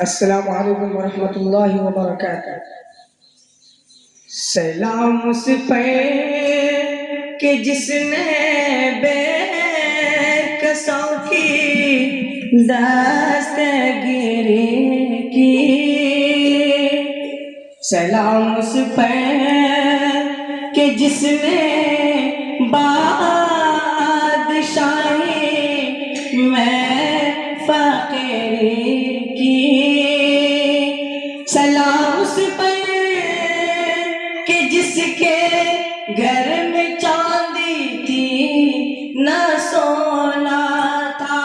السلام علیکم ورحمۃ اللہ وبرکاتہ۔ سلام اس پہ کہ جس نے بے کسوں کی دستگیری کی، سلام اس پہ کہ جس نے بادشاہی میں فقیری کی، سلام اس پر کہ جس کے گھر میں چاندی تھی نہ سونا تھا،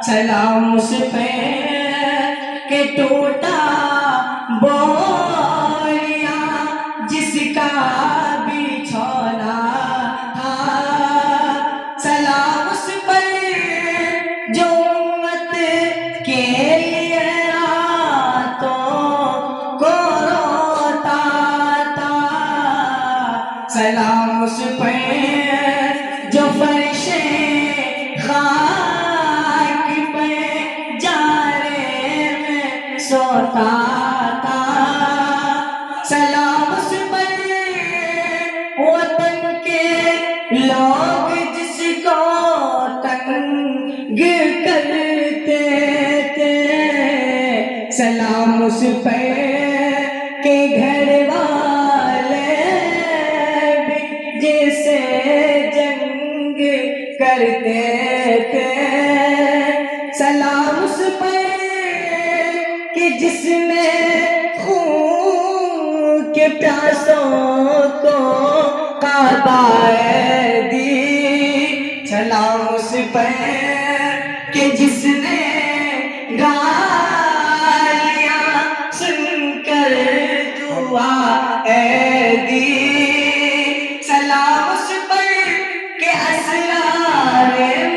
سلام اس پہ کہ ٹوٹا بوریا جس کا بچھونا تھا، سلام اس پر جو امت کے لیے راتوں کو روتا تھا، سلام اس پر جو فرش خاک پہ جارے میں سوتا تھا، سلام اس پر وطن کے لوگ جس کو تنگ کرتے تھے، سلام اس پر کہ گھر والے بھی جسے جنگ کرتے تھے، سلام اس پر کہ جس نے خون کے پیاسوں کو قبائے دی، سلام اس پر کہ جس نے گالیاں سن کر دعائیں دی، سلام اس پر کہ اسرار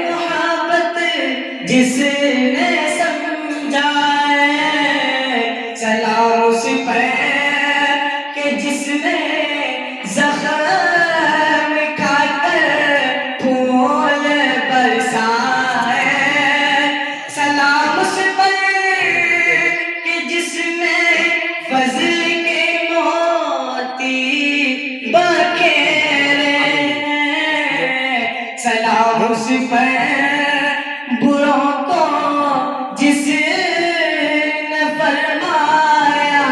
محبت جس نے سمجھائے، سلام اس پر کہ جس نے زخم کھا کر پھول برسائے، سلام اس پر کہ جس نے فضل کے موتی بکھیرے، سلام اس پر بروں کو جس نے فرمایا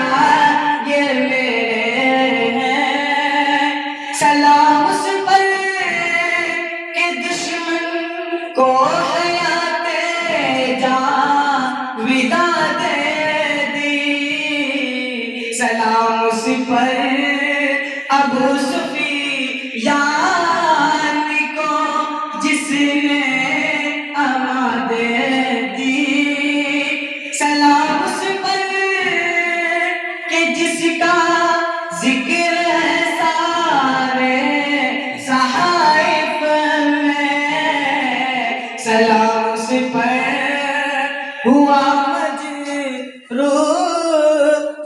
یہ میرے ہیں، سلام اس پر کہ دشمن کو حیات جاویدہ دے دی، سلام اس پر ابو سفیان کو جس نے امان دے دی، سلام اس پر کہ جس کا ذکر ہے سارے صحائف میں، سلام اس پر ہوا مجروح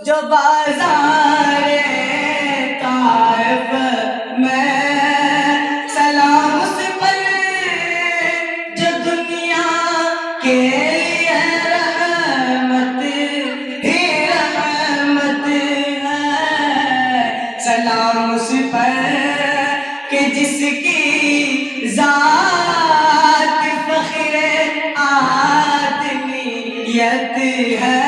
جو بازار طائف میں، سلام اس پر جو دنیا کے لیے رحمت ہی رحمت ہے، سلام اس پر کہ جس کی ذات فخر آدمیت ہے،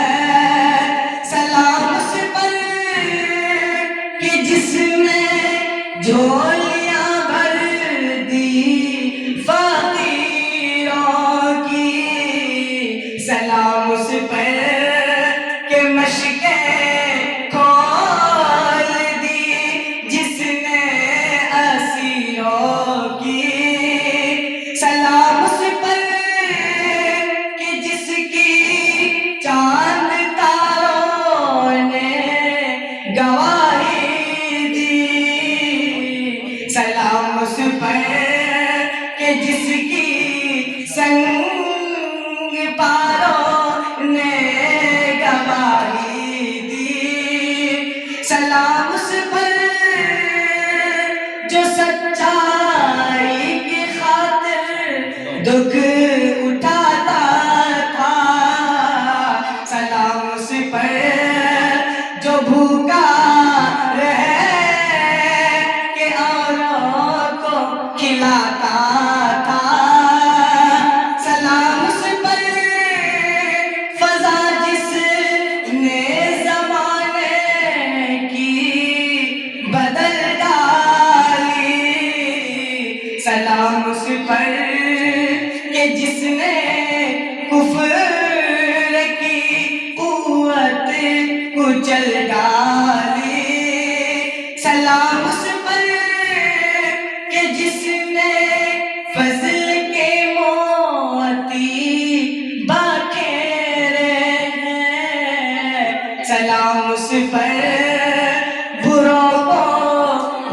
سلام اس پر کہ جس نے جھولیاں بھر دی فقیروں کی، سلام اس پر کہ مشکیں کھول دی جس نے اسیروں کی، سلام اس پر کہ جس کی چاند تاروں نے گواہی دی، سلام اس پر کہ جس کی سنگ پاروں نے گواہی دی، سلام اس پر جو سچائی کی خاطر دکھ اٹھاتا تھا، سلام اس پر کہ جس نے فضل کے موتی باکھیرے ہیں، سلام اس پر بروں کو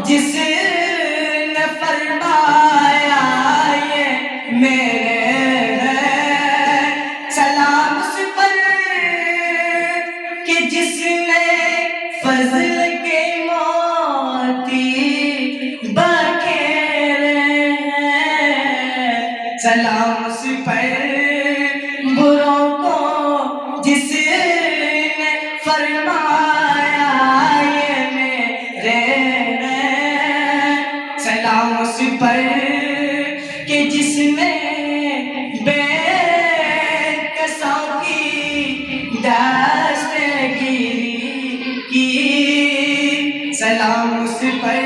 جس نے فرمایا یہ میرے ہیں، سلام اس پر کہ جس نے فضل کے موتی بکھیرے ہیں، سلام اس پر بروں کو جس نے فرمایا یہ میرے ہیں، سلام اس پر کہ جس نے بے کسوں کی دستگیری کی، سلام اس پر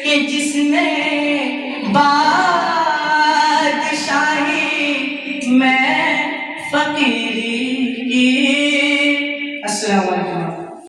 کہ جس نے بادشاہی میں فقیری کی۔ السلام علیکم۔